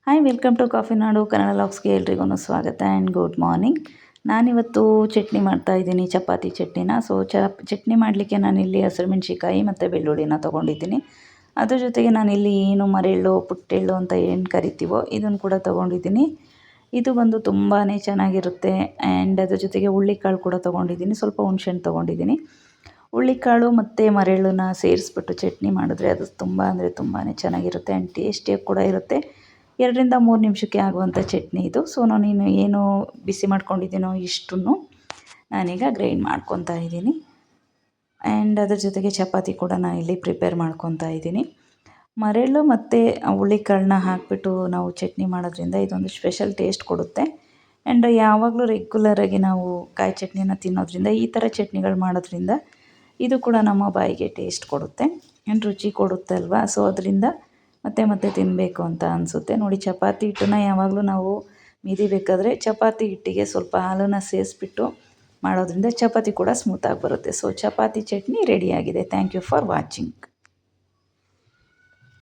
Hi welcome to coffee ನಾಡು ಕನ್ನಡ ಲಾಗ್ಸ್ಗೆ ಎಲ್ರಿಗೂ ಸ್ವಾಗತ and good morning. ನಾನಿವತ್ತು ಚಟ್ನಿ ಮಾಡ್ತಾಯಿದ್ದೀನಿ, ಚಪಾತಿ ಚಟ್ನಿನ. ಚಟ್ನಿ ಮಾಡಲಿಕ್ಕೆ ನಾನಿಲ್ಲಿ ಹಸಿರುಮೆಣ್ಸಿಕಾಯಿ ಮತ್ತು ಬೆಳ್ಳುಳ್ಳಿನ ತೊಗೊಂಡಿದ್ದೀನಿ. ಅದ್ರ ಜೊತೆಗೆ ನಾನಿಲ್ಲಿ ಏನು ಮರೆಳ್ಳು ಪುಟ್ಟೆಳ್ಳು ಅಂತ ಏನು ಕರಿತೀವೋ ಇದನ್ನು ಕೂಡ ತೊಗೊಂಡಿದ್ದೀನಿ. ಇದು ಬಂದು ತುಂಬಾ ಚೆನ್ನಾಗಿರುತ್ತೆ. ಆ್ಯಂಡ್ ಅದ್ರ ಜೊತೆಗೆ ಹುಳ್ಳಿಕಾಳು ಕೂಡ ತೊಗೊಂಡಿದ್ದೀನಿ, ಸ್ವಲ್ಪ ಹುಣ್ಸೆಹಣ್ಣು ತೊಗೊಂಡಿದ್ದೀನಿ. ಹುಳ್ಳಿಕಾಳು ಮತ್ತು ಮರೆಳ್ಳನ್ನ ಸೇರಿಸ್ಬಿಟ್ಟು ಚಟ್ನಿ ಮಾಡಿದ್ರೆ ಅದು ತುಂಬ ಅಂದರೆ ತುಂಬಾ ಚೆನ್ನಾಗಿರುತ್ತೆ ಆ್ಯಂಡ್ ಟೇಸ್ಟಿಯಾಗಿ ಕೂಡ ಇರುತ್ತೆ. 2-3 ನಿಮಿಷಕ್ಕೆ ಆಗುವಂಥ ಚಟ್ನಿ ಇದು. ನಾನು ಏನು ಬಿಸಿ ಮಾಡ್ಕೊಂಡಿದ್ದೀನೋ ಇಷ್ಟನ್ನು ನಾನೀಗ ಗ್ರೈಂಡ್ ಮಾಡ್ಕೊತಾ ಇದ್ದೀನಿ. ಆ್ಯಂಡ್ ಅದ್ರ ಜೊತೆಗೆ ಚಪಾತಿ ಕೂಡ ನಾನಿಲ್ಲಿ ಪ್ರಿಪೇರ್ ಮಾಡ್ಕೊತಾ ಇದ್ದೀನಿ. ಮರೆಳ್ಳು ಮತ್ತು ಹುಳ್ಳಿಕಾಳನ್ನ ಹಾಕಿಬಿಟ್ಟು ನಾವು ಚಟ್ನಿ ಮಾಡೋದ್ರಿಂದ ಇದೊಂದು ಸ್ಪೆಷಲ್ ಟೇಸ್ಟ್ ಕೊಡುತ್ತೆ. ಆ್ಯಂಡ್ ಯಾವಾಗಲೂ ರೆಗ್ಯುಲರಾಗಿ ನಾವು ಕಾಯಿ ಚಟ್ನಿನ ತಿನ್ನೋದ್ರಿಂದ ಈ ಥರ ಚಟ್ನಿಗಳು ಮಾಡೋದ್ರಿಂದ ಇದು ಕೂಡ ನಮ್ಮ ಬಾಯಿಗೆ ಟೇಸ್ಟ್ ಕೊಡುತ್ತೆ ಆ್ಯಂಡ್ ರುಚಿ ಕೊಡುತ್ತೆ ಅಲ್ವಾ. ಅದರಿಂದ ಮತ್ತೆ ತಿನ್ನಬೇಕು ಅಂತ ಅನಿಸುತ್ತೆ. ನೋಡಿ, ಚಪಾತಿ ಹಿಟ್ಟನ್ನ ಯಾವಾಗಲೂ ನಾವು ಮಿದಿಬೇಕಾದ್ರೆ ಚಪಾತಿ ಹಿಟ್ಟಿಗೆ ಸ್ವಲ್ಪ ಹಾಲನ್ನು ಸೇರಿಸ್ಬಿಟ್ಟು ಮಾಡೋದ್ರಿಂದ ಚಪಾತಿ ಕೂಡ ಸ್ಮೂತಾಗಿ ಬರುತ್ತೆ. ಚಪಾತಿ ಚಟ್ನಿ ರೆಡಿಯಾಗಿದೆ. Thank you for watching.